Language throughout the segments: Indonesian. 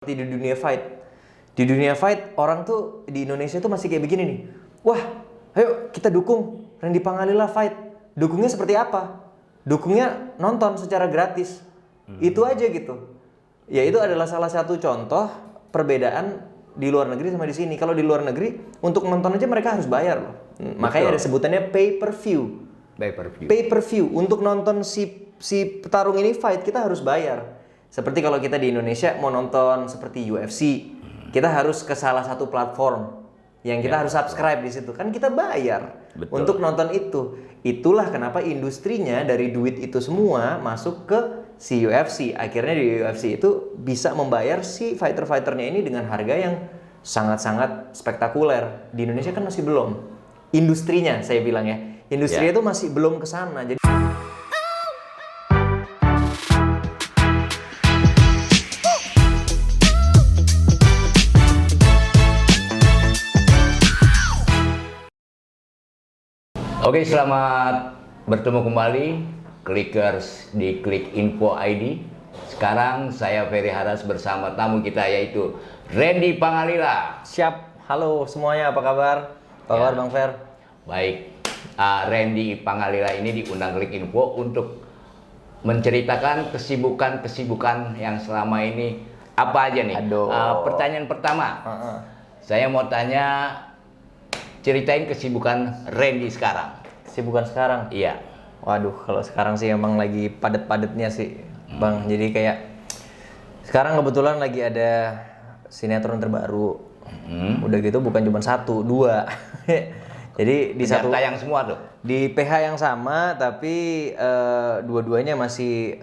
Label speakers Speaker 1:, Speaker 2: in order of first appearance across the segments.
Speaker 1: Seperti di dunia fight. Di dunia fight, orang tuh di Indonesia tuh masih kayak begini nih. Wah, ayo kita dukung Randy Pangalila fight. Dukungnya seperti apa? Dukungnya nonton secara gratis. Itu aja gitu. Ya itu adalah salah satu contoh perbedaan di luar negeri sama di sini. Kalau di luar negeri, untuk nonton aja mereka harus bayar loh. Makanya ada sebutannya pay per view. Pay per view. Untuk nonton si petarung ini fight, kita harus bayar. Seperti kalau kita di Indonesia mau nonton seperti UFC, kita harus ke salah satu platform yang kita harus subscribe di situ. Kan kita bayar untuk nonton itu. Itulah kenapa industrinya dari duit itu semua masuk ke si UFC. Akhirnya di UFC itu bisa membayar si fighter-fighternya ini dengan harga yang sangat-sangat spektakuler. Di Indonesia kan masih belum. Industrinya saya bilang ya. Industrinya itu masih belum ke sana. Jadi
Speaker 2: Oke, selamat bertemu kembali Clickers di Klik Info ID. Sekarang saya Ferry Haras bersama tamu kita yaitu Randy Pangalila.
Speaker 1: siap. Halo semuanya, apa kabar? Apa kabar Bang Fer?
Speaker 2: Baik, Randy Pangalila ini diundang Klik Info untuk menceritakan kesibukan yang selama ini apa aja nih. Pertanyaan pertama, saya mau tanya, ceritain kesibukan Randy sekarang.
Speaker 1: Kesibukan sekarang?
Speaker 2: Iya.
Speaker 1: Waduh, kalau sekarang sih emang lagi padet-padetnya sih, Bang. Jadi kayak sekarang kebetulan lagi ada sinetron terbaru. Udah gitu bukan cuma satu, dua. Jadi di satu
Speaker 2: tayang semua tuh.
Speaker 1: Di PH yang sama, tapi dua-duanya masih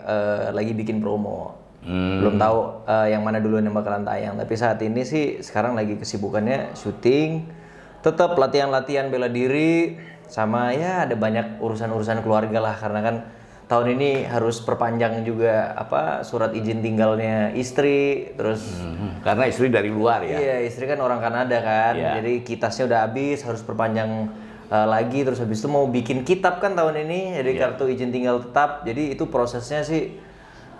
Speaker 1: lagi bikin promo. Belum tahu yang mana duluan yang bakalan tayang. Tapi saat ini sih sekarang lagi kesibukannya syuting. Tetap latihan-latihan bela diri, sama ya ada banyak urusan-urusan keluarga lah, karena kan tahun ini harus perpanjang juga surat izin tinggalnya istri, terus
Speaker 2: karena istri dari luar ya.
Speaker 1: Iya, istri kan orang Kanada kan, jadi kitasnya udah habis, harus perpanjang lagi, terus habis itu mau bikin kitab kan tahun ini, jadi kartu izin tinggal tetap, jadi itu prosesnya sih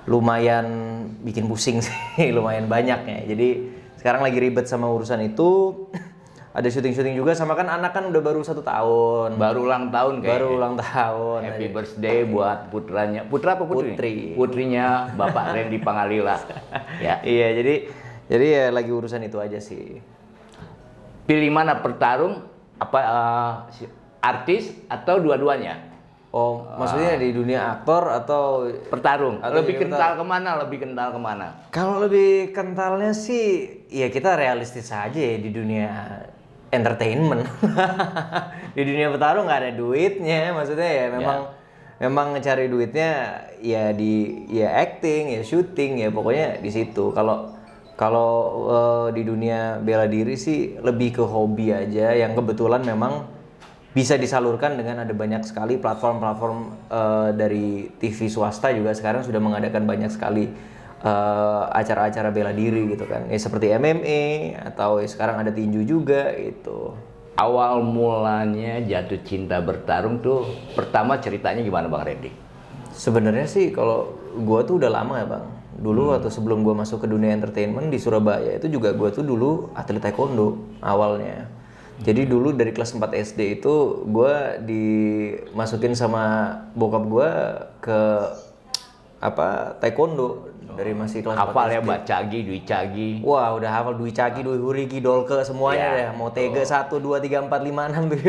Speaker 1: lumayan bikin pusing sih, lumayan banyak ya. Jadi sekarang lagi ribet sama urusan itu. Ada syuting-syuting juga, sama kan anak kan udah baru 1 tahun.
Speaker 2: Baru ulang tahun kayaknya.
Speaker 1: Baru ulang tahun.
Speaker 2: Happy birthday buat putranya. Putra apa putri? Putrinya Bapak Randy Pangalila. Ya.
Speaker 1: Iya, jadi ya lagi urusan itu aja sih.
Speaker 2: Pilih mana pertarung? Apa artis atau dua-duanya?
Speaker 1: Oh, maksudnya di dunia aktor atau
Speaker 2: pertarung? Lebih kental kemana? Lebih kental kemana?
Speaker 1: Kalau lebih kentalnya sih, ya kita realistis aja ya di dunia entertainment. Di dunia petarung nggak ada duitnya, maksudnya ya memang cari duitnya ya di acting, ya syuting, ya pokoknya di situ. Kalau di dunia bela diri sih lebih ke hobi aja, yang kebetulan memang bisa disalurkan dengan ada banyak sekali platform-platform dari TV swasta juga sekarang sudah mengadakan banyak sekali acara-acara bela diri gitu kan, ya seperti MMA atau sekarang ada tinju juga gitu.
Speaker 2: Awal mulanya jatuh cinta bertarung tuh pertama ceritanya gimana Bang Randy?
Speaker 1: Sebenarnya sih kalau gua tuh udah lama ya Bang. Dulu atau sebelum gua masuk ke dunia entertainment di Surabaya itu juga gua tuh dulu atlet taekwondo awalnya. Jadi dulu dari kelas 4 SD itu gua dimasukin sama bokap gua ke taekwondo dari masih kelas 4
Speaker 2: hafal ya,
Speaker 1: SD.
Speaker 2: Bacagi, Dwi Cagi.
Speaker 1: Wah, udah hafal Dwi Cagi, Dwi Hurigi, Dolke semuanya deh. Mau Tega 1 2 3 4 5 6 tuh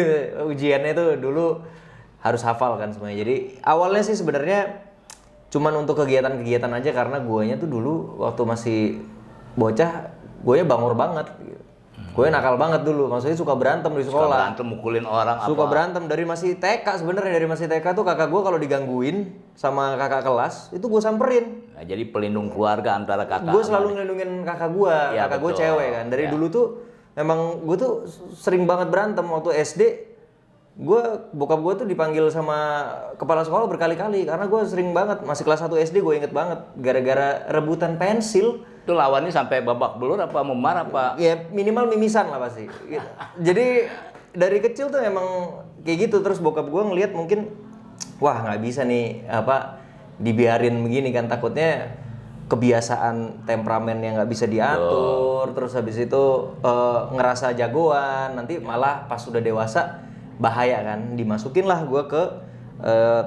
Speaker 1: ujiannya tuh dulu harus hafal kan semuanya. Jadi awalnya sih sebenarnya cuman untuk kegiatan-kegiatan aja, karena guanya tuh dulu waktu masih bocah, guanya bangor banget gitu. Gue nakal banget dulu, maksudnya suka berantem di sekolah.
Speaker 2: Suka berantem, mukulin orang.
Speaker 1: Suka berantem dari masih TK sebenarnya, dari masih TK tuh kakak gue kalau digangguin sama kakak kelas itu gue samperin.
Speaker 2: Nah, jadi pelindung keluarga antara kakak.
Speaker 1: Gue selalu ngelindungin kakak gue, kakak gue cewek kan. Dari dulu tuh memang gue tuh sering banget berantem waktu SD. Bokap gue tuh dipanggil sama kepala sekolah berkali-kali karena gue sering banget masih kelas 1 SD, gue inget banget gara-gara rebutan pensil.
Speaker 2: Itu lawannya sampai babak belur apa memar apa?
Speaker 1: Ya minimal mimisan lah pasti. Gitu. Jadi dari kecil tuh emang kayak gitu. Terus bokap gue ngelihat mungkin wah nggak bisa nih dibiarin begini kan, takutnya kebiasaan temperamen yang nggak bisa diatur, terus habis itu ngerasa jagoan, nanti malah pas sudah dewasa bahaya kan, dimasukin lah gue ke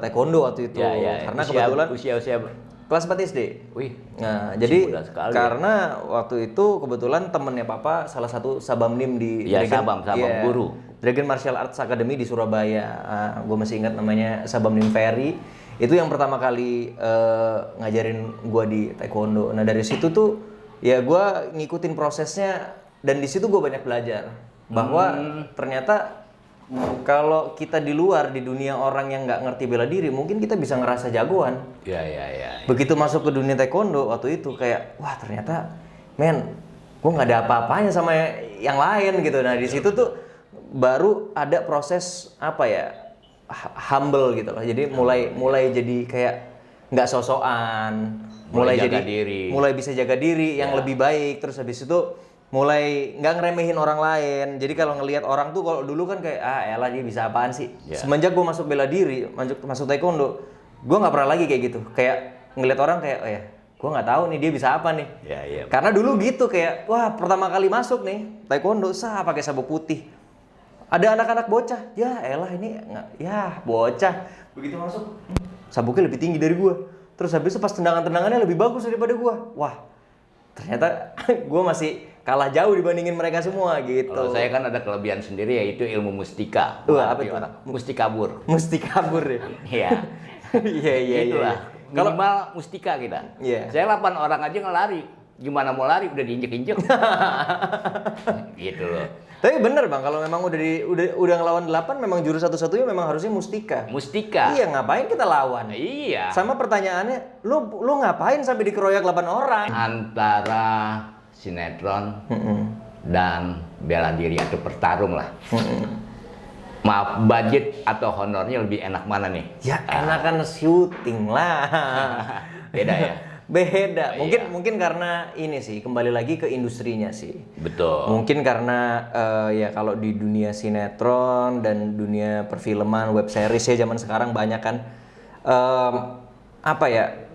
Speaker 1: taekwondo waktu itu, karena kebetulan
Speaker 2: usia
Speaker 1: kelas 4 SD.
Speaker 2: Wih,
Speaker 1: Nah, jadi
Speaker 2: muda sekali
Speaker 1: karena waktu itu kebetulan temennya papa salah satu sabamnim di
Speaker 2: sabam guru
Speaker 1: Dragon Martial Arts Academy di Surabaya. Gue masih ingat namanya Sabamnim Ferry. Itu yang pertama kali ngajarin gue di taekwondo. Nah dari situ tuh ya gue ngikutin prosesnya dan di situ gue banyak belajar bahwa ternyata kalau kita di luar di dunia orang yang nggak ngerti bela diri mungkin kita bisa ngerasa jagoan.
Speaker 2: Ya.
Speaker 1: Begitu masuk ke dunia taekwondo waktu itu kayak wah ternyata men gue nggak ada apa-apanya sama yang lain gitu. Nah di situ tuh baru ada proses apa ya humble gitu loh. Jadi mulai jadi kayak nggak sosokan, mulai bisa jaga diri yang lebih baik. Terus habis itu mulai nggak ngeremehin orang lain. Jadi kalau ngelihat orang tuh kalau dulu kan kayak elah dia bisa apaan sih. Semenjak gue masuk bela diri, masuk taekwondo, gue nggak pernah lagi kayak gitu. Kayak ngelihat orang kayak gue nggak tahu nih dia bisa apa nih. Karena dulu gitu kayak wah pertama kali masuk nih taekwondo pakai sabuk putih. Ada anak-anak bocah, ya elah ini ya bocah. Begitu masuk, sabuknya lebih tinggi dari gua. Terus habis itu pas tendangan-tendangannya lebih bagus daripada gua. Wah, ternyata gua masih kalah jauh dibandingin mereka semua gitu.
Speaker 2: Kalau saya kan ada kelebihan sendiri yaitu ilmu mustika.
Speaker 1: Wah, apa itu?
Speaker 2: Mustikabur.
Speaker 1: Mustikabur ya?
Speaker 2: Iya.
Speaker 1: Iya.
Speaker 2: Itulah. Minimal mustika kita.
Speaker 1: Iya.
Speaker 2: Saya 8 orang aja ngelari. Gimana mau lari udah diinjek-injek. Gitu loh.
Speaker 1: Tapi bener bang, kalau memang udah ngelawan 8 memang jurus satu-satunya memang harusnya mustika.
Speaker 2: Mustika.
Speaker 1: Iya, ngapain kita lawan?
Speaker 2: Iya.
Speaker 1: Sama pertanyaannya, lu ngapain sampai dikeroyak 8 orang?
Speaker 2: Antara sinetron dan bela diri atau bertarung lah. Maaf, budget atau honornya lebih enak mana nih?
Speaker 1: Ya enakan syuting lah.
Speaker 2: Beda ya?
Speaker 1: Beda. Mungkin karena ini sih kembali lagi ke industrinya sih.
Speaker 2: Betul.
Speaker 1: Mungkin karena ya kalau di dunia sinetron dan dunia perfilman, web series ya zaman sekarang banyak kan apa ya?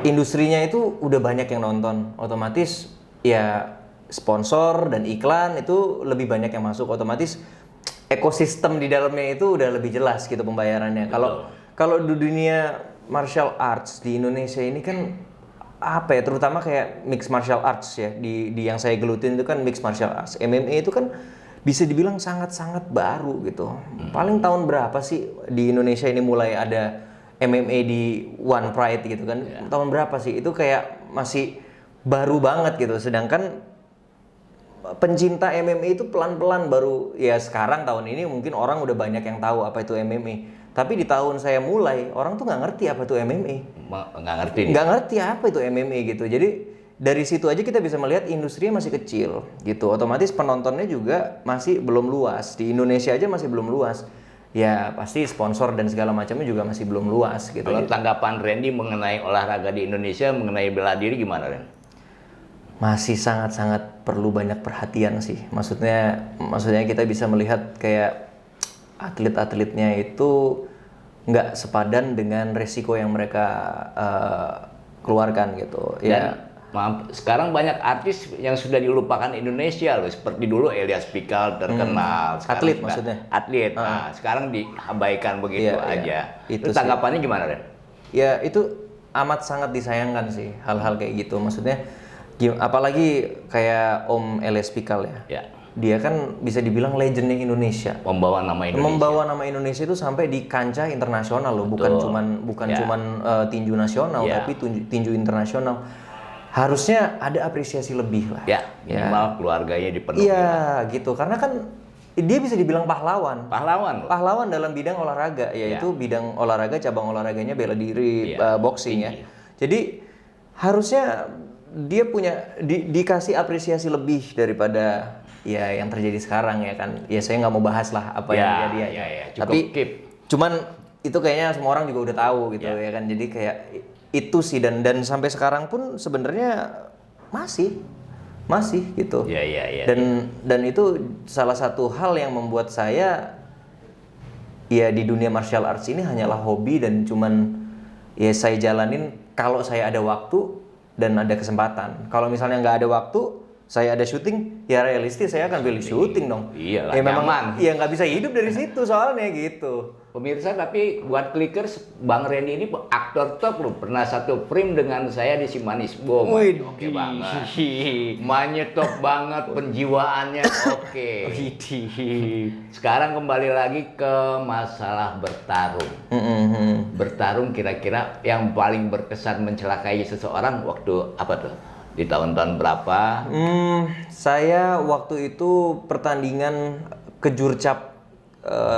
Speaker 1: Industrinya itu udah banyak yang nonton. Otomatis ya sponsor dan iklan itu lebih banyak yang masuk, otomatis ekosistem di dalamnya itu udah lebih jelas gitu pembayarannya. Kalau di dunia martial arts di Indonesia ini kan apa ya, terutama kayak mixed martial arts ya, di yang saya gelutin itu kan mixed martial arts. MMA itu kan bisa dibilang sangat-sangat baru gitu. Paling tahun berapa sih di Indonesia ini mulai ada MMA di One Pride gitu kan? Tahun berapa sih? Itu kayak masih baru banget gitu. Sedangkan pencinta MMA itu pelan-pelan baru ya sekarang tahun ini mungkin orang udah banyak yang tahu apa itu MMA. Tapi di tahun saya mulai orang tuh nggak ngerti apa itu MMA. Nggak ngerti apa itu MMA gitu. Jadi dari situ aja kita bisa melihat industrinya masih kecil gitu. Otomatis penontonnya juga masih belum luas. Di Indonesia aja masih belum luas. Ya pasti sponsor dan segala macamnya juga masih belum luas gitu.
Speaker 2: Kalau tanggapan Randy mengenai olahraga di Indonesia, mengenai bela diri gimana, Ren?
Speaker 1: Masih sangat-sangat perlu banyak perhatian sih. Maksudnya kita bisa melihat kayak atlet-atletnya itu nggak sepadan dengan resiko yang mereka keluarkan gitu.
Speaker 2: Dan maaf, sekarang banyak artis yang sudah dilupakan Indonesia loh. Seperti dulu Elias Pikal terkenal.
Speaker 1: Atlet maksudnya?
Speaker 2: Atlet. Nah, sekarang diabaikan begitu aja.
Speaker 1: Itu
Speaker 2: tanggapannya gimana, Ren?
Speaker 1: Ya itu amat sangat disayangkan sih hal-hal kayak gitu. Maksudnya apalagi kayak Om Elias Pikal ya. Dia kan bisa dibilang legendnya Indonesia.
Speaker 2: Membawa nama
Speaker 1: Indonesia itu sampai di kancah internasional loh. Betul. Bukan cuman tinju nasional, tapi tinju internasional. Harusnya ada apresiasi lebih lah.
Speaker 2: Ya, minimal keluarganya dipenuhi.
Speaker 1: Iya, gitu. Karena kan dia bisa dibilang pahlawan. Pahlawan dalam bidang olahraga, yaitu bidang olahraga, cabang olahraganya bela diri, boxing ya. Jadi harusnya dia punya dikasih apresiasi lebih daripada ya yang terjadi sekarang ya kan. Ya saya nggak mau bahas lah apa yang dia. Tapi cuman itu kayaknya semua orang juga udah tahu gitu ya kan. Jadi kayak itu sih dan sampai sekarang pun sebenarnya masih gitu. Dan itu salah satu hal yang membuat saya ya di dunia martial arts ini hanyalah hobi dan cuman ya saya jalanin kalau saya ada waktu dan ada kesempatan. Kalau misalnya nggak ada waktu, saya ada syuting, ya realistis saya akan pilih syuting dong.
Speaker 2: Iyalah,
Speaker 1: ya memang,
Speaker 2: nyaman.
Speaker 1: ya nggak bisa hidup dari situ soalnya gitu.
Speaker 2: Pemirsa, tapi buat Clickers, Bang Randy ini aktor top loh. Pernah satu frame dengan saya di Si Manis Bom. Oke banget. Mainnya top banget, penjiwaannya oke. Sekarang kembali lagi ke masalah bertarung. Bertarung kira-kira yang paling berkesan mencelakai seseorang waktu apa tuh? Di tahun-tahun berapa?
Speaker 1: Saya waktu itu pertandingan kejurcap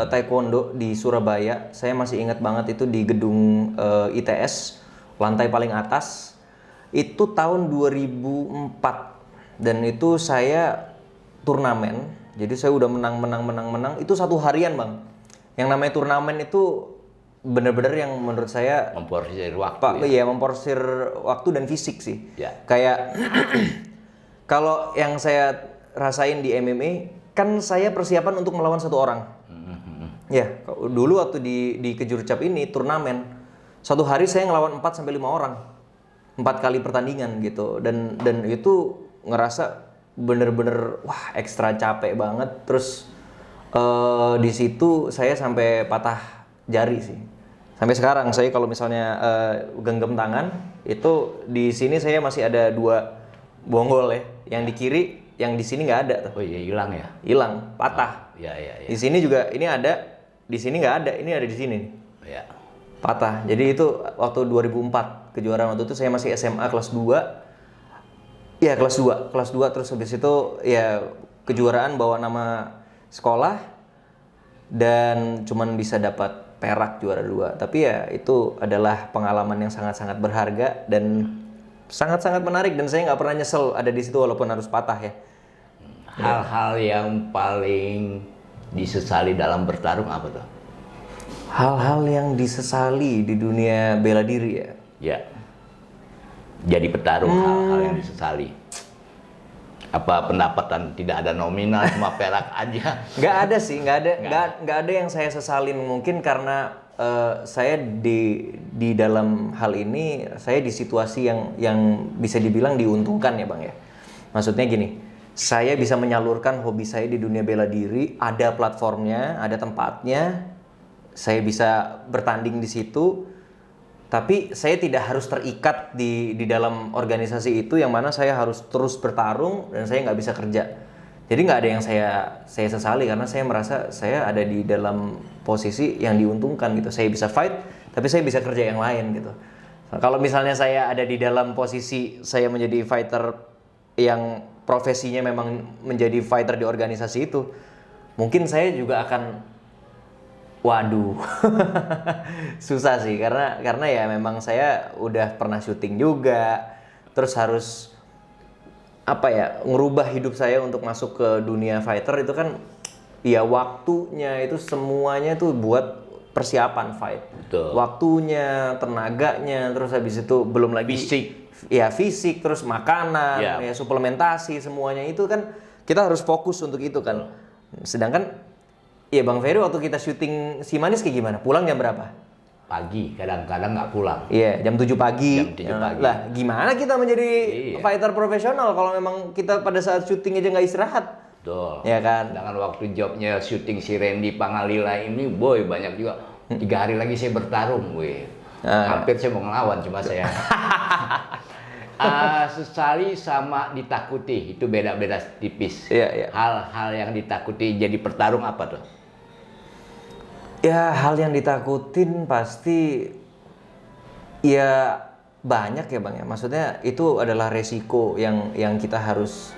Speaker 1: taekwondo di Surabaya. Saya masih ingat banget itu di gedung ITS, lantai paling atas. Itu tahun 2004 dan itu saya turnamen. Jadi saya udah menang. Itu satu harian, Bang. Yang namanya turnamen itu bener-bener yang menurut saya
Speaker 2: Memporsir waktu.
Speaker 1: ya memporsir waktu dan fisik sih.
Speaker 2: Ya.
Speaker 1: Kayak kalau yang saya rasain di MMA kan saya persiapan untuk melawan satu orang. Ya, dulu waktu di kejurcap ini turnamen, satu hari saya ngelawan 4 sampai 5 orang. 4 kali pertandingan gitu. Dan itu ngerasa bener-bener wah ekstra capek banget. Terus di situ saya sampai patah jari sih. Sampai sekarang saya kalau misalnya genggam tangan itu di sini saya masih ada 2 bonggol ya. Yang di kiri, yang di sini nggak ada tuh.
Speaker 2: Oh iya, hilang ya?
Speaker 1: Hilang, patah.
Speaker 2: Ya.
Speaker 1: Di sini juga ini ada, di sini nggak ada, ini ada di sini.
Speaker 2: Ya.
Speaker 1: Patah. Jadi itu waktu 2004 kejuaraan waktu itu saya masih SMA kelas 2. Ya kelas 2 terus habis itu ya kejuaraan bawa nama sekolah dan cuman bisa dapat perak juara 2. Tapi ya itu adalah pengalaman yang sangat-sangat berharga dan sangat-sangat menarik dan saya nggak pernah nyesel ada di situ walaupun harus patah ya.
Speaker 2: Hal-hal yang paling disesali dalam bertarung apa tuh?
Speaker 1: Hal-hal yang disesali di dunia bela diri ya.
Speaker 2: Ya. Jadi petarung hal-hal yang disesali. Apa pendapatan tidak ada nominal cuma perak aja?
Speaker 1: Nggak ada sih, nggak ada yang saya sesalin mungkin karena saya di dalam hal ini saya di situasi yang bisa dibilang diuntungkan ya Bang ya. Maksudnya gini, saya bisa menyalurkan hobi saya di dunia bela diri, ada platformnya, ada tempatnya, saya bisa bertanding di situ. Tapi saya tidak harus terikat di dalam organisasi itu yang mana saya harus terus bertarung dan saya nggak bisa kerja. Jadi nggak ada yang saya sesali karena saya merasa saya ada di dalam posisi yang diuntungkan gitu. Saya bisa fight, tapi saya bisa kerja yang lain gitu. Nah, kalau misalnya saya ada di dalam posisi saya menjadi fighter yang profesinya memang menjadi fighter di organisasi itu, mungkin saya juga akan waduh, susah sih karena ya memang saya udah pernah syuting juga, terus harus apa ya ngerubah hidup saya untuk masuk ke dunia fighter itu kan, ya waktunya itu semuanya tuh buat persiapan fight,
Speaker 2: Betul.
Speaker 1: waktunya, tenaganya, terus habis itu belum lagi fisik, terus makanan, ya suplementasi semuanya itu kan kita harus fokus untuk itu kan, sedangkan iya Bang Ferry waktu kita syuting Si Manis kayak gimana? Pulang jam berapa?
Speaker 2: Pagi, kadang-kadang nggak pulang.
Speaker 1: Iya, jam 7 pagi.
Speaker 2: Jam 7 pagi.
Speaker 1: Lah, gimana kita menjadi fighter profesional kalau memang kita pada saat syuting aja nggak istirahat?
Speaker 2: Betul.
Speaker 1: Ya kan?
Speaker 2: Dengan waktu jobnya syuting si Randy Pangalila ini, boy banyak juga. 3 hari lagi saya bertarung, weh. Hampir saya mau ngelawan, cuma saya. Sesali sama ditakuti, itu beda-beda tipis.
Speaker 1: Iya.
Speaker 2: Hal-hal yang ditakuti jadi petarung apa tuh?
Speaker 1: Ya hal yang ditakutin pasti ya banyak ya Bang ya. Maksudnya itu adalah resiko yang kita harus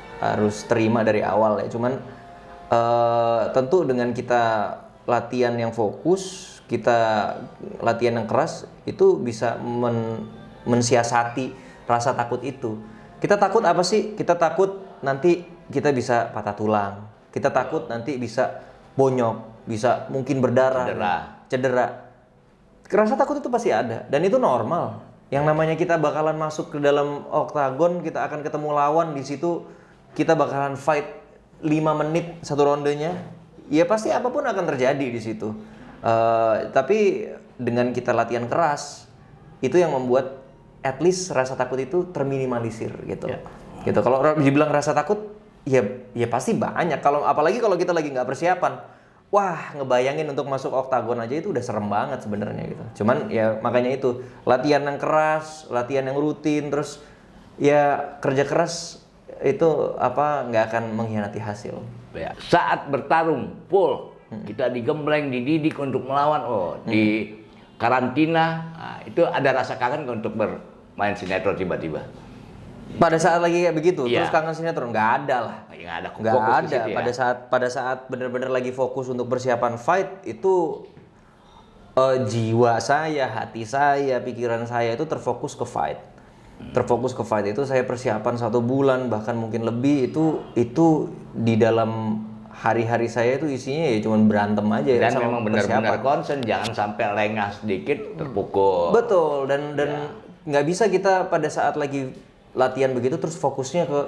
Speaker 1: terima dari awal ya. Cuman tentu dengan kita latihan yang fokus, kita latihan yang keras itu bisa mensiasati rasa takut itu. Kita takut apa sih? Kita takut nanti kita bisa patah tulang. Kita takut nanti bisa bonyok. Bisa mungkin berdarah, cedera. Rasa takut itu pasti ada dan itu normal. Yang namanya kita bakalan masuk ke dalam oktagon, kita akan ketemu lawan di situ, kita bakalan fight 5 menit satu rondenya. Ya pasti apapun akan terjadi di situ. Tapi dengan kita latihan keras, itu yang membuat at least rasa takut itu terminimalisir gitu.
Speaker 2: Ya.
Speaker 1: Gitu. Kalau dibilang rasa takut, ya pasti banyak. Apalagi kalau kita lagi nggak persiapan, wah ngebayangin untuk masuk oktagon aja itu udah serem banget sebenarnya gitu. Cuman ya makanya itu latihan yang keras, latihan yang rutin, terus ya kerja keras itu nggak akan mengkhianati hasil.
Speaker 2: Ya. Saat bertarung, full kita digembleng, dididik untuk melawan. Di karantina, nah, itu ada rasa kangen untuk bermain sinetron tiba-tiba.
Speaker 1: Pada saat lagi kayak begitu,
Speaker 2: Iya.
Speaker 1: terus kangen sinetron nggak ada lah.
Speaker 2: Nggak ada.
Speaker 1: Nggak
Speaker 2: fokus
Speaker 1: ada.
Speaker 2: di situ ya.
Speaker 1: Pada saat benar-benar lagi fokus untuk persiapan fight itu jiwa saya, hati saya, pikiran saya itu terfokus ke fight. Terfokus ke fight itu saya persiapan 1 bulan bahkan mungkin lebih itu di dalam hari-hari saya itu isinya ya cuma berantem aja ya
Speaker 2: Dan
Speaker 1: sama
Speaker 2: memang benar-benar
Speaker 1: persiapan.
Speaker 2: concern, jangan sampai lengah sedikit terpukul.
Speaker 1: Betul, dan nggak bisa kita pada saat lagi latihan begitu terus fokusnya ke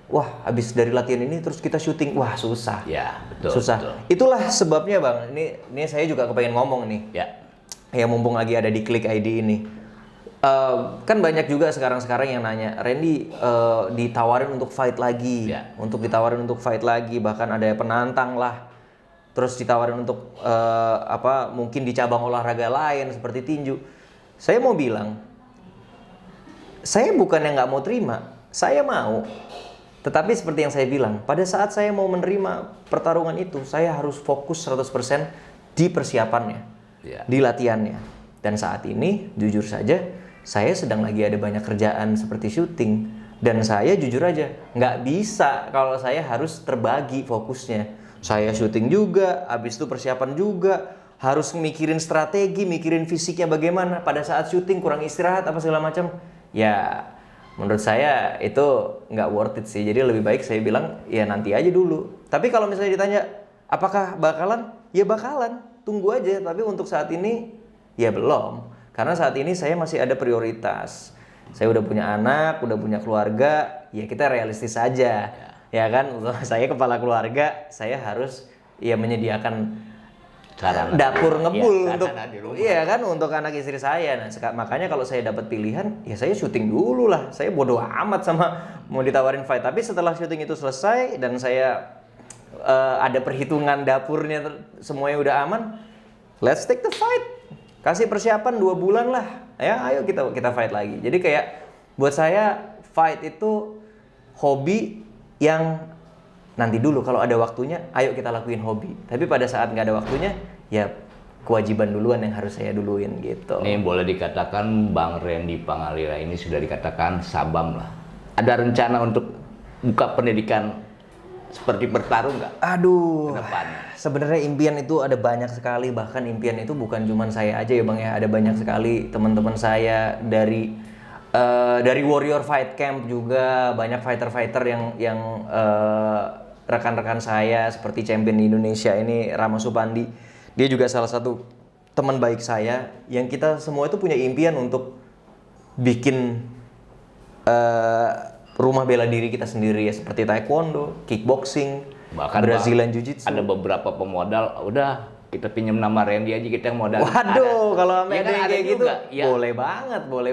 Speaker 1: wah habis dari latihan ini terus kita syuting, wah susah.
Speaker 2: Ya, betul.
Speaker 1: Susah.
Speaker 2: Betul.
Speaker 1: Itulah sebabnya Bang. Ini saya juga kepengen ngomong nih.
Speaker 2: Ya.
Speaker 1: Ya mumpung lagi ada di Klik ID ini. Kan banyak juga sekarang yang nanya, Randy ditawarin untuk fight lagi,
Speaker 2: Ya.
Speaker 1: bahkan ada penantang lah, terus ditawarin untuk mungkin di cabang olahraga lain seperti tinju. Saya mau bilang, saya bukan yang nggak mau terima, saya mau. Tetapi seperti yang saya bilang, pada saat saya mau menerima pertarungan itu, saya harus fokus 100% di persiapannya,
Speaker 2: Ya.
Speaker 1: di latihannya. Dan saat ini, jujur saja, saya sedang lagi ada banyak kerjaan seperti syuting. Dan saya jujur aja, nggak bisa kalau saya harus terbagi fokusnya. Saya syuting juga, habis itu persiapan juga, harus mikirin strategi, mikirin fisiknya bagaimana. Pada saat syuting kurang istirahat apa segala macam, ya menurut saya itu nggak worth it sih. Jadi lebih baik saya bilang ya nanti aja dulu. Tapi kalau misalnya ditanya apakah bakalan, ya bakalan. Tunggu aja. Tapi untuk saat ini ya belum. Karena saat ini saya masih ada prioritas. Saya udah punya anak, udah punya keluarga, ya kita realistis saja. Ya kan, untuk saya kepala keluarga, saya harus ya menyediakan dapur ngebul untuk iya kan untuk anak istri saya. Nah, makanya kalau saya dapat pilihan, ya saya syuting dulu lah. Saya bodoh amat sama mau ditawarin fight. Tapi setelah syuting itu selesai dan saya ada perhitungan dapurnya semuanya udah aman, let's take the fight. Kasih persiapan 2 bulan lah. Ya, ayo kita fight lagi. Jadi kayak buat saya fight itu hobi yang nanti dulu kalau ada waktunya, ayo kita lakuin hobi. Tapi pada saat nggak ada waktunya, ya kewajiban duluan yang harus saya duluin gitu.
Speaker 2: Ini boleh dikatakan Bang Randy Pangalila ini sudah dikatakan sabam lah. Ada rencana untuk buka pendidikan seperti bertarung nggak?
Speaker 1: Aduh,
Speaker 2: Ke depannya?
Speaker 1: sebenarnya impian itu ada banyak sekali. Bahkan impian itu bukan cuma saya aja ya Bang ya. Ada banyak sekali teman-teman saya dari Warrior Fight Camp juga. Banyak fighter-fighter yang rekan-rekan saya seperti champion di Indonesia ini Rama Supandi. Dia juga salah satu teman baik saya. Yang kita semua itu punya impian untuk bikin rumah bela diri kita sendiri ya, seperti taekwondo, kickboxing,
Speaker 2: Bahkan
Speaker 1: Brazilian Jiu-Jitsu.
Speaker 2: ada beberapa pemodal, udah kita pinjam nama Randy aja, kita yang modal.
Speaker 1: Waduh, kalau
Speaker 2: Ya
Speaker 1: ada
Speaker 2: kan,
Speaker 1: yang
Speaker 2: ada
Speaker 1: kayak gitu,
Speaker 2: juga, ya.
Speaker 1: boleh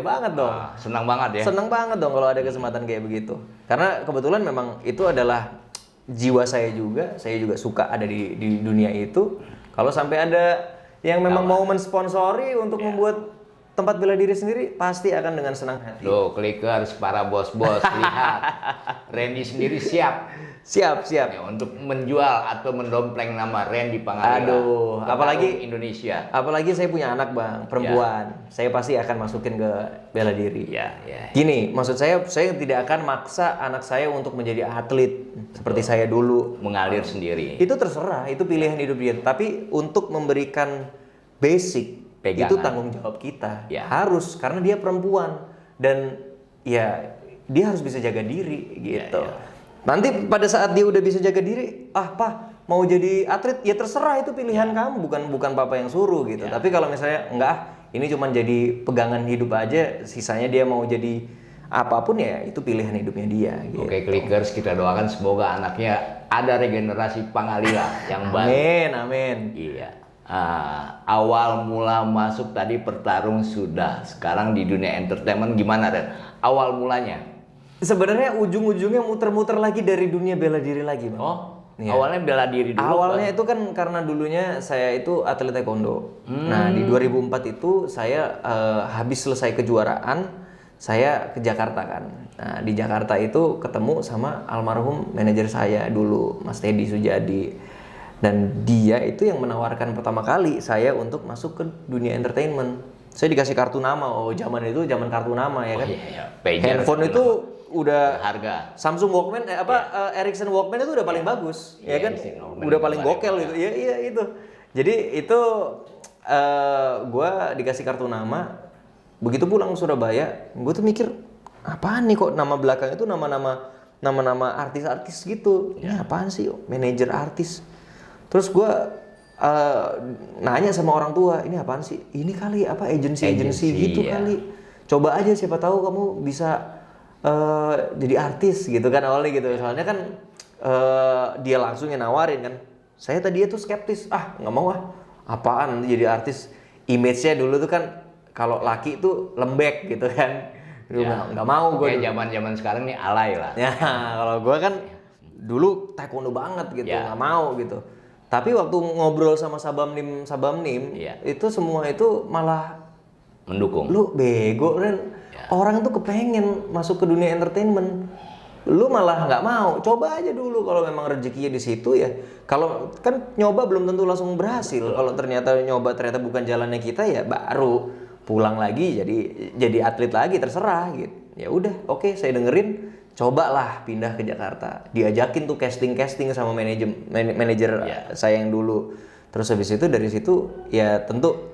Speaker 1: banget dong.
Speaker 2: Ah, senang banget ya.
Speaker 1: Seneng banget dong kalau ada kesempatan kayak begitu. Karena kebetulan memang itu adalah jiwa saya juga suka ada di dunia itu. Kalau sampai ada yang memang mau mensponsori untuk membuat tempat bela diri sendiri, pasti akan dengan senang hati.
Speaker 2: Loh, clickers, para bos-bos, lihat. Randy sendiri siap
Speaker 1: Siap.
Speaker 2: ya, untuk menjual atau mendompleng nama Randy Pangalila.
Speaker 1: Aduh,
Speaker 2: ke
Speaker 1: apalagi
Speaker 2: tarung Indonesia.
Speaker 1: Apalagi saya punya anak Bang, perempuan. Saya pasti akan masukin ke bela diri.
Speaker 2: Ya.
Speaker 1: Gini, maksud saya tidak akan maksa anak saya untuk menjadi atlet seperti saya dulu.
Speaker 2: Mengalir sendiri.
Speaker 1: Itu terserah, itu pilihan hidup dia. Tapi untuk memberikan basic,
Speaker 2: Pegangan.
Speaker 1: itu tanggung jawab kita.
Speaker 2: Ya.
Speaker 1: Harus, karena dia perempuan. Dan ya, dia harus bisa jaga diri gitu.
Speaker 2: Ya.
Speaker 1: Nanti pada saat dia udah bisa jaga diri, Pak, mau jadi atlet, ya terserah, itu pilihan kamu, bukan papa yang suruh gitu. Tapi kalau misalnya enggak, ini cuma jadi pegangan hidup aja, sisanya dia mau jadi apapun ya itu pilihan hidupnya dia gitu.
Speaker 2: Oke, clickers, kita doakan semoga anaknya ada regenerasi Pangalila yang baru.
Speaker 1: Amin.
Speaker 2: Iya. awal mula masuk tadi pertarung sudah, sekarang di dunia entertainment gimana Ren? Awal mulanya?
Speaker 1: Sebenarnya ujung-ujungnya muter-muter lagi dari dunia bela diri lagi, Bang.
Speaker 2: Oh,
Speaker 1: Iya.
Speaker 2: awalnya bela diri dulu.
Speaker 1: Awalnya itu kan karena dulunya saya itu atlet taekwondo. Nah, di 2004 itu saya habis selesai kejuaraan, saya ke Jakarta kan. Nah, di Jakarta itu ketemu sama almarhum manajer saya dulu, Mas Teddy Sujadi. Dan dia itu yang menawarkan pertama kali saya untuk masuk ke dunia entertainment. Saya dikasih kartu nama. Oh, zaman itu zaman kartu nama ya kan.
Speaker 2: Iya. Pager,
Speaker 1: Handphone itu udah
Speaker 2: harga.
Speaker 1: Samsung Walkman Ericsson Walkman itu udah paling bagus ya kan, udah paling gokel gitu. Iya itu. Jadi itu gua dikasih kartu nama, begitu pulang ke Surabaya gue tuh mikir apaan nih kok nama belakang itu nama-nama artis-artis gitu. Ini apaan sih, manajer artis. Terus gua nanya sama orang tua, ini apaan sih? Ini kali apa agensi gitu kali. Coba aja siapa tahu kamu bisa jadi artis gitu kan awalnya gitu. Soalnya kan dia langsung yang nawarin kan. Saya tadi itu skeptis, nggak mau apaan jadi artis. Image-nya dulu tuh kan kalau laki tuh lembek gitu kan. Nggak mau gue.
Speaker 2: Kayak zaman sekarang nih alay lah.
Speaker 1: Ya kalau gue kan dulu taekwondo banget gitu, nggak mau gitu. Tapi waktu ngobrol sama Sabamnim itu semua itu malah
Speaker 2: mendukung.
Speaker 1: Lu bego Ren. Orang tuh kepengen masuk ke dunia entertainment, lu malah nggak mau. Coba aja dulu kalau memang rezekinya di situ ya. Kalau kan nyoba belum tentu langsung berhasil. Kalau ternyata bukan jalannya kita ya baru pulang lagi jadi atlet lagi, terserah gitu. Ya udah, oke, saya dengerin. Cobalah pindah ke Jakarta. Diajakin tuh casting sama manajer saya yang dulu. Terus habis itu dari situ ya tentu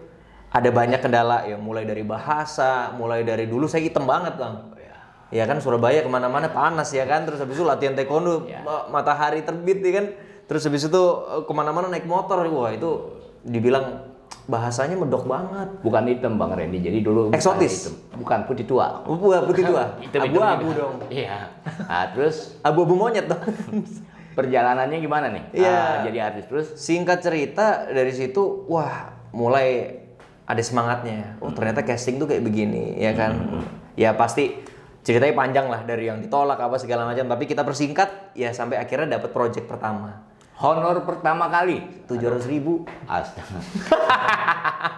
Speaker 1: ada banyak kendala ya, mulai dari bahasa, mulai dari dulu saya hitam banget Bang. Ya kan Surabaya kemana-mana panas ya kan, terus habis itu latihan taekwondo matahari terbit ya kan, terus habis itu kemana-mana naik motor, wah itu dibilang bahasanya medok banget.
Speaker 2: Bukan hitam Bang Randy, jadi dulu
Speaker 1: eksotis,
Speaker 2: bukan putih tua.
Speaker 1: Putih tua, abu-abu dong.
Speaker 2: Iya. Nah, terus
Speaker 1: abu-abu monyet dong.
Speaker 2: Perjalanannya gimana nih? Jadi artis terus?
Speaker 1: Singkat cerita dari situ, wah mulai ada semangatnya. Oh ternyata casting tuh kayak begini, ya kan? Ya pasti ceritanya panjang lah dari yang ditolak apa segala macam. Tapi kita persingkat, ya sampai akhirnya dapat project pertama.
Speaker 2: Honor pertama kali
Speaker 1: 700.000.
Speaker 2: Astaga.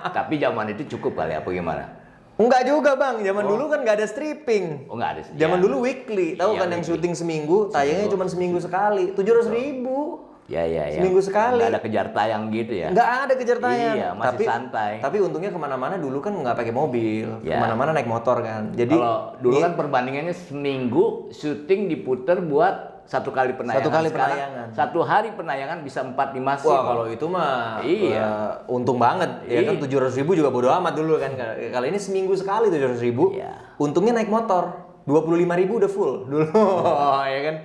Speaker 2: Tapi zaman itu cukup kali apa gimana?
Speaker 1: Enggak juga Bang, zaman dulu kan nggak ada stripping.
Speaker 2: Oh nggak ada.
Speaker 1: Zaman dulu weekly, tahu kan yang syuting seminggu, tayangnya cuma seminggu sekali. 700.000.
Speaker 2: Ya.
Speaker 1: Seminggu sekali.
Speaker 2: Nggak ada kejar tayang gitu ya?
Speaker 1: Nggak ada kejar tayang.
Speaker 2: Iya, masih santai.
Speaker 1: Tapi untungnya kemana-mana dulu kan nggak pakai mobil, kemana-mana naik motor kan. Jadi
Speaker 2: kalau dulu kan perbandingannya seminggu syuting diputer buat satu kali penayangan. Satu hari penayangan bisa 4-5 scene.
Speaker 1: Wah kalau itu mah untung banget. Ya kan 700.000 juga bodo amat dulu kan. Kalau ini seminggu sekali 700.000. Untungnya naik motor. 25.000 udah full dulu. Ya kan.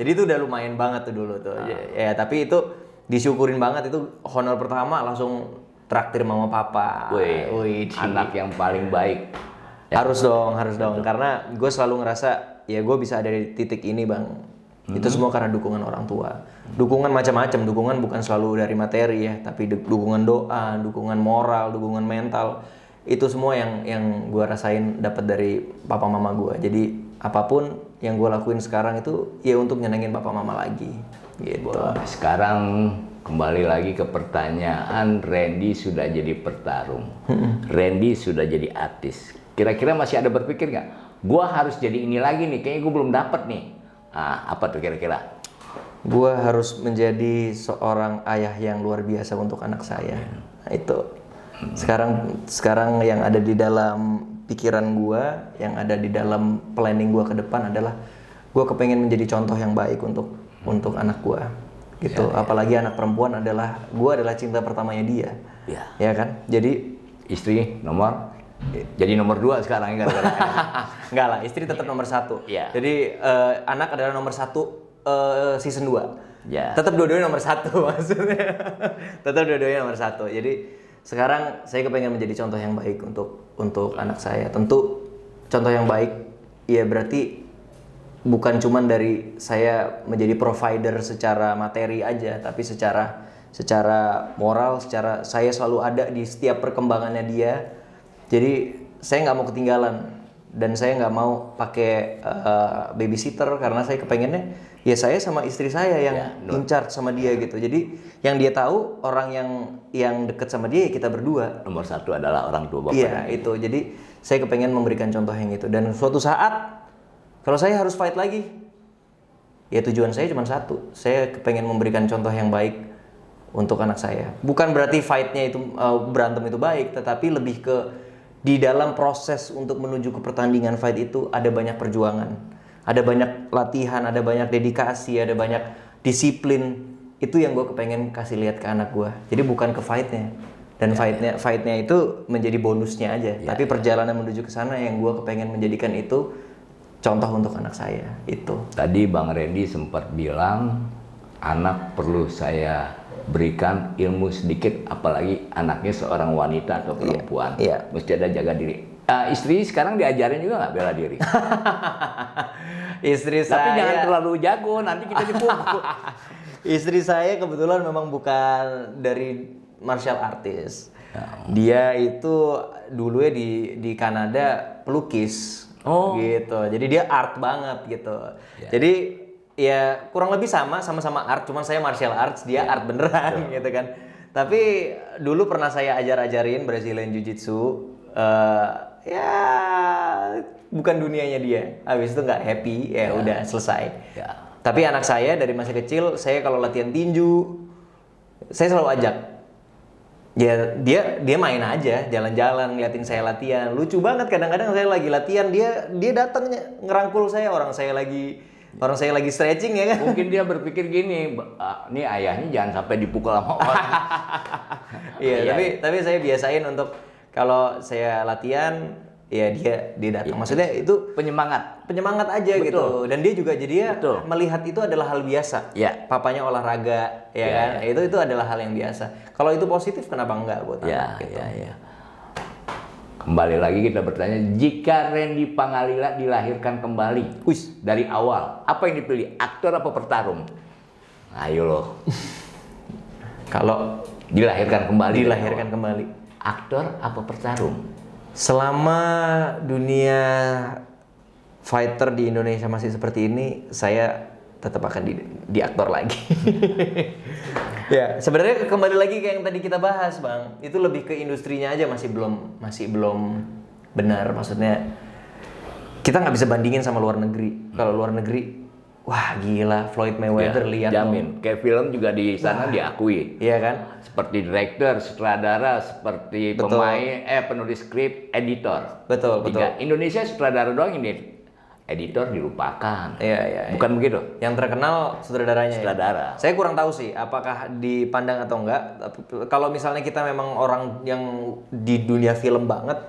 Speaker 1: Jadi itu udah lumayan banget tuh dulu tuh. Ya tapi itu disyukurin banget, itu honor pertama langsung traktir mama papa.
Speaker 2: Wih, anak yang paling baik.
Speaker 1: Harus dong. Karena gue selalu ngerasa ya gue bisa ada di titik ini Bang. Itu semua karena dukungan orang tua. Dukungan macam-macam, dukungan bukan selalu dari materi ya, tapi dukungan doa, dukungan moral, dukungan mental. Itu semua yang gue rasain dapat dari papa mama gue. Jadi apapun yang gue lakuin sekarang itu ya untuk nyenengin papa mama lagi gitu.
Speaker 2: Sekarang kembali lagi ke pertanyaan, Randy sudah jadi pertarung, Randy sudah jadi artis. Kira-kira masih ada berpikir nggak? Gue harus jadi ini lagi nih, kayaknya gue belum dapet nih. Apa tuh kira-kira?
Speaker 1: Gue harus menjadi seorang ayah yang luar biasa untuk anak saya. Nah, itu sekarang yang ada di dalam pikiran gue, yang ada di dalam planning gue ke depan adalah gue kepengen menjadi contoh yang baik untuk anak gue gitu. Apalagi anak perempuan gue adalah cinta pertamanya dia. Ya kan? Jadi
Speaker 2: istri jadi nomor 2 sekarang kan?
Speaker 1: Enggak lah, istri tetap nomor 1. Jadi anak adalah nomor 1 season 2. Tetap dua-duanya nomor 1 maksudnya. Tetap dua-duanya nomor 1. Jadi sekarang saya kepengen menjadi contoh yang baik untuk anak saya. Tentu contoh yang baik ya berarti bukan cuman dari saya menjadi provider secara materi aja, tapi secara secara moral, secara saya selalu ada di setiap perkembangannya dia. Jadi saya nggak mau ketinggalan dan saya nggak mau pakai babysitter karena saya kepengennya ya saya sama istri saya yang in charge sama dia gitu. Jadi yang dia tahu orang yang deket sama dia ya kita berdua.
Speaker 2: Nomor satu adalah orang tua bapak.
Speaker 1: Iya itu. Jadi saya kepengen memberikan contoh yang itu. Dan suatu saat kalau saya harus fight lagi, ya tujuan saya cuma satu. Saya kepengen memberikan contoh yang baik untuk anak saya. Bukan berarti fightnya itu berantem itu baik, tetapi lebih ke di dalam proses untuk menuju ke pertandingan fight itu ada banyak perjuangan, ada banyak latihan, ada banyak dedikasi, ada banyak disiplin. Itu yang gue kepengen kasih lihat ke anak gue. Jadi bukan ke fightnya, dan fightnya itu menjadi bonusnya aja. Tapi perjalanan menuju ke sana yang gue kepengen menjadikan itu contoh untuk anak saya itu.
Speaker 2: Tadi Bang Randy sempat bilang anak perlu saya berikan ilmu sedikit, apalagi anaknya seorang wanita atau perempuan. Mesti ada jaga diri. Istri sekarang diajarin juga nggak bela diri?
Speaker 1: Istri saya.
Speaker 2: Tapi jangan terlalu jago, nanti kita dipukul.
Speaker 1: Istri saya kebetulan memang bukan dari martial artist. Dia itu dulunya di Kanada pelukis. Gitu. Jadi dia art banget gitu. Jadi ya kurang lebih sama-sama art, cuman saya martial arts, dia art beneran gitu kan. Tapi dulu pernah saya ajarin Brazilian Jiu-Jitsu, ya bukan dunianya dia. Habis itu nggak happy, ya udah selesai. Tapi anak saya dari masih kecil, saya kalau latihan tinju, saya selalu ajak. Ya dia main aja, jalan-jalan ngeliatin saya latihan. Lucu banget kadang-kadang saya lagi latihan, dia datang ngerangkul saya, orang saya lagi stretching ya kan.
Speaker 2: Mungkin dia berpikir gini, nih ayahnya jangan sampai dipukul sama orang.
Speaker 1: Iya, tapi saya biasain untuk kalau saya latihan ya dia datang. Maksudnya itu penyemangat aja gitu. Dan dia juga jadi melihat itu adalah hal biasa. Papanya olahraga ya kan. Itu adalah hal yang biasa. Kalau itu positif kenapa enggak buat anak gitu.
Speaker 2: Kembali lagi kita bertanya, jika Randy Pangalila dilahirkan kembali dari awal, apa yang dipilih? Aktor apa petarung? Ayo loh.
Speaker 1: Kalau
Speaker 2: dilahirkan kembali.
Speaker 1: Aktor
Speaker 2: apa petarung?
Speaker 1: Selama dunia fighter di Indonesia masih seperti ini, saya tetap akan di aktor lagi. Ya, sebenarnya kembali lagi kayak yang tadi kita bahas, Bang. Itu lebih ke industrinya aja masih belum benar. Maksudnya kita nggak bisa bandingin sama luar negeri. Kalau luar negeri, wah gila, Floyd Mayweather lihat
Speaker 2: jamin. Kayak film juga di sana diakui.
Speaker 1: Iya kan?
Speaker 2: Seperti director, sutradara, seperti pemain, penulis skrip, editor.
Speaker 1: Betul.
Speaker 2: Indonesia sutradara doang ini. Editor dilupakan.
Speaker 1: Iya.
Speaker 2: Bukan begitu?
Speaker 1: Yang terkenal sutradaranya.
Speaker 2: Sutradara.
Speaker 1: Saya kurang tahu sih apakah dipandang atau enggak. Kalau misalnya kita memang orang yang di dunia film banget,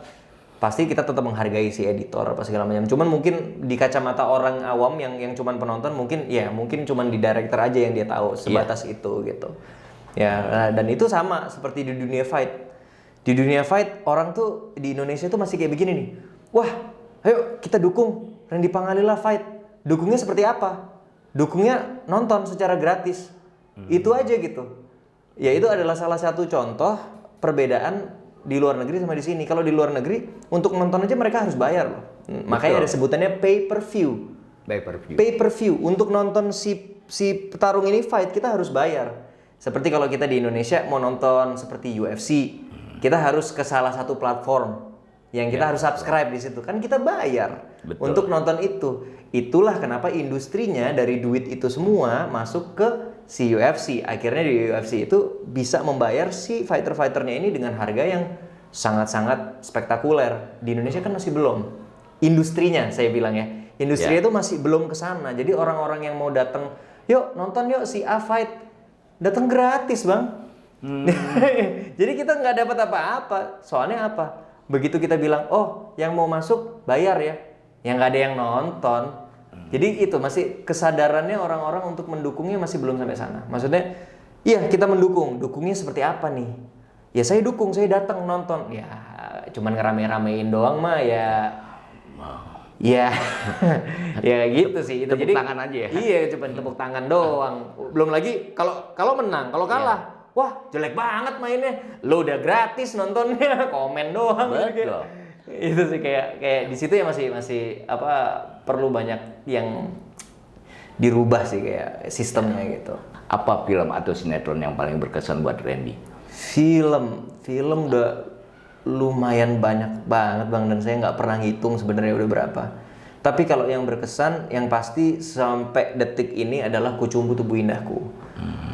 Speaker 1: pasti kita tetap menghargai si editor apa segala macam. Cuman mungkin di kacamata orang awam yang cuman penonton mungkin cuman di director aja yang dia tahu sebatas itu gitu. Ya, dan itu sama seperti di dunia fight. Di dunia fight orang tuh di Indonesia tuh masih kayak begini nih. Wah, ayo kita dukung Randy Pangalila fight. Dukungnya seperti apa? Dukungnya nonton secara gratis. Itu aja gitu. Ya itu adalah salah satu contoh perbedaan di luar negeri sama di sini. Kalau di luar negeri untuk nonton aja mereka harus bayar loh. Makanya ada sebutannya pay per view. Pay per view. Untuk nonton si petarung ini fight kita harus bayar. Seperti kalau kita di Indonesia mau nonton seperti UFC, kita harus ke salah satu platform yang kita harus subscribe di situ. Kan kita bayar untuk nonton itu. Itulah kenapa industrinya dari duit itu semua masuk ke si UFC. Akhirnya di UFC itu bisa membayar si fighter-fighternya ini dengan harga yang sangat-sangat spektakuler. Di Indonesia kan masih belum. Industrinya saya bilang ya. Industrinya itu masih belum ke sana. Jadi orang-orang yang mau datang, yuk nonton yuk si A fight, datang gratis, Bang. Jadi kita nggak dapat apa-apa. Soalnya apa? Begitu kita bilang, oh yang mau masuk bayar ya, yang nggak ada yang nonton. Jadi itu masih kesadarannya orang-orang untuk mendukungnya masih belum sampai sana. Maksudnya, iya kita mendukung, dukungnya seperti apa nih? Ya saya dukung, saya datang nonton. Ya cuman ngerame-ramein doang mah ya. Ya, ya gitu sih.
Speaker 2: Tepuk tangan aja ya.
Speaker 1: Iya, cuma tepuk tangan doang. Belum lagi kalau menang, kalau kalah. wah jelek banget mainnya, lo udah gratis nontonnya, komen doang.
Speaker 2: Betul.
Speaker 1: Itu sih kayak di situ ya masih apa perlu banyak yang dirubah sih kayak sistemnya gitu.
Speaker 2: Apa film atau sinetron yang paling berkesan buat Randy?
Speaker 1: Film udah lumayan banyak banget Bang, dan saya nggak pernah ngitung sebenarnya udah berapa. Tapi kalau yang berkesan, yang pasti sampai detik ini adalah Kucumbu Tubuh Indahku.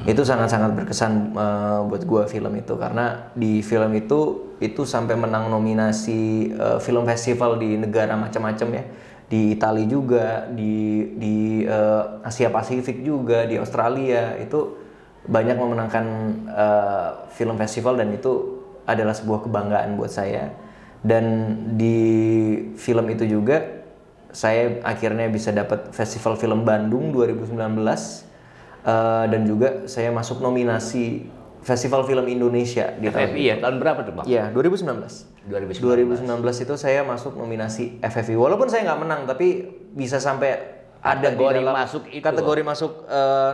Speaker 1: Itu sangat-sangat berkesan buat gua film itu, karena di film itu sampai menang nominasi film festival di negara macam-macam ya. Di Italia juga, di Asia Pasifik juga, di Australia itu banyak memenangkan film festival, dan itu adalah sebuah kebanggaan buat saya. Dan di film itu juga saya akhirnya bisa dapat Festival Film Bandung 2019 dan juga saya masuk nominasi Festival Film Indonesia di tahun
Speaker 2: FFI ya, tahun berapa tuh Bang?
Speaker 1: Iya, 2019. 2019 itu saya masuk nominasi FFI. Walaupun saya nggak menang, tapi bisa sampai ada di
Speaker 2: Kategori
Speaker 1: dalam
Speaker 2: masuk itu.
Speaker 1: kategori masuk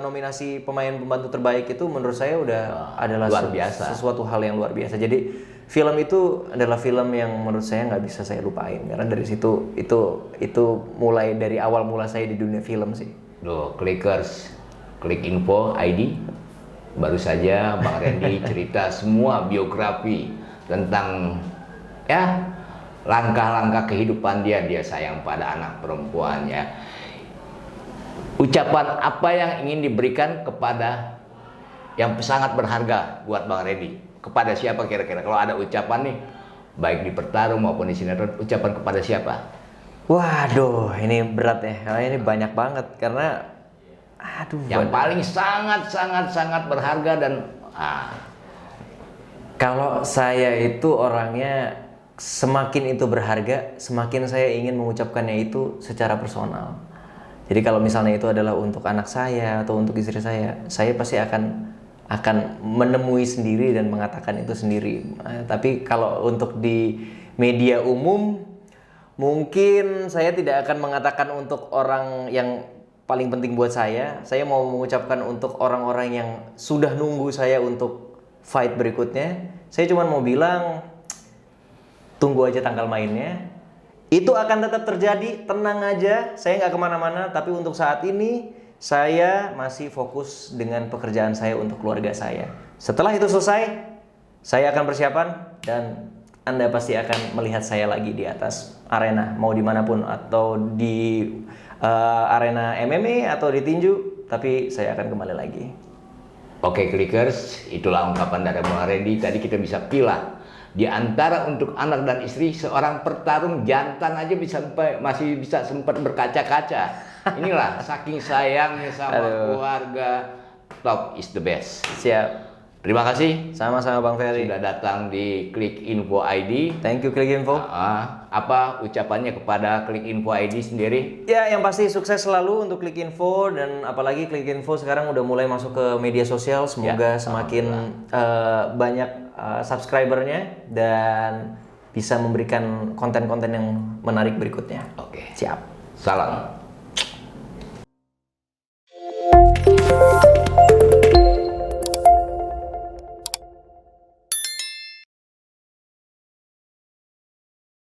Speaker 1: nominasi pemain pembantu terbaik itu menurut saya udah adalah
Speaker 2: luar biasa.
Speaker 1: sesuatu hal yang luar biasa. Jadi film itu adalah film yang menurut saya nggak bisa saya lupain, karena dari situ itu mulai dari awal mula saya di dunia film sih.
Speaker 2: Loh, Clickers, Klik Info ID, baru saja Bang Randy cerita semua biografi tentang ya langkah-langkah kehidupan dia sayang pada anak perempuannya. Ucapan apa yang ingin diberikan kepada yang sangat berharga buat Bang Randy? Kepada siapa kira-kira? Kalau ada ucapan nih, baik di Pertarung maupun di sinetron, ucapan kepada siapa?
Speaker 1: Waduh, ini berat ya, karena ini banyak banget, karena
Speaker 2: yang paling sangat berharga dan
Speaker 1: kalau saya itu orangnya semakin itu berharga, semakin saya ingin mengucapkannya itu secara personal. Jadi kalau misalnya itu adalah untuk anak saya atau untuk istri saya pasti akan menemui sendiri dan mengatakan itu sendiri. Tapi kalau untuk di media umum, mungkin saya tidak akan mengatakan untuk orang yang paling penting buat saya. Saya mau mengucapkan untuk orang-orang yang sudah nunggu saya untuk fight berikutnya. Saya cuma mau bilang, tunggu aja tanggal mainnya. Itu akan tetap terjadi, tenang aja. Saya nggak kemana-mana, tapi untuk saat ini saya masih fokus dengan pekerjaan saya untuk keluarga saya. Setelah itu selesai, saya akan persiapan dan Anda pasti akan melihat saya lagi di atas arena, mau dimanapun, atau di arena MMA atau di tinju, tapi saya akan kembali lagi.
Speaker 2: Oke Clickers, itulah ungkapan dari Bang Randy. Tadi kita bisa pilah di antara untuk anak dan istri, seorang petarung jantan aja masih bisa sempat berkaca-kaca. Inilah saking sayangnya sama keluarga, top is the best.
Speaker 1: Siap.
Speaker 2: Terima kasih.
Speaker 1: Sama-sama Bang Ferry.
Speaker 2: Sudah datang di Klik Info ID.
Speaker 1: Thank you Klik Info.
Speaker 2: Apa ucapannya kepada Klik Info ID sendiri?
Speaker 1: Ya, yang pasti sukses selalu untuk Klik Info, dan apalagi Klik Info sekarang udah mulai masuk ke media sosial. Semoga semakin banyak subscribernya dan bisa memberikan konten-konten yang menarik berikutnya.
Speaker 2: Oke.
Speaker 1: Siap.
Speaker 2: Salam.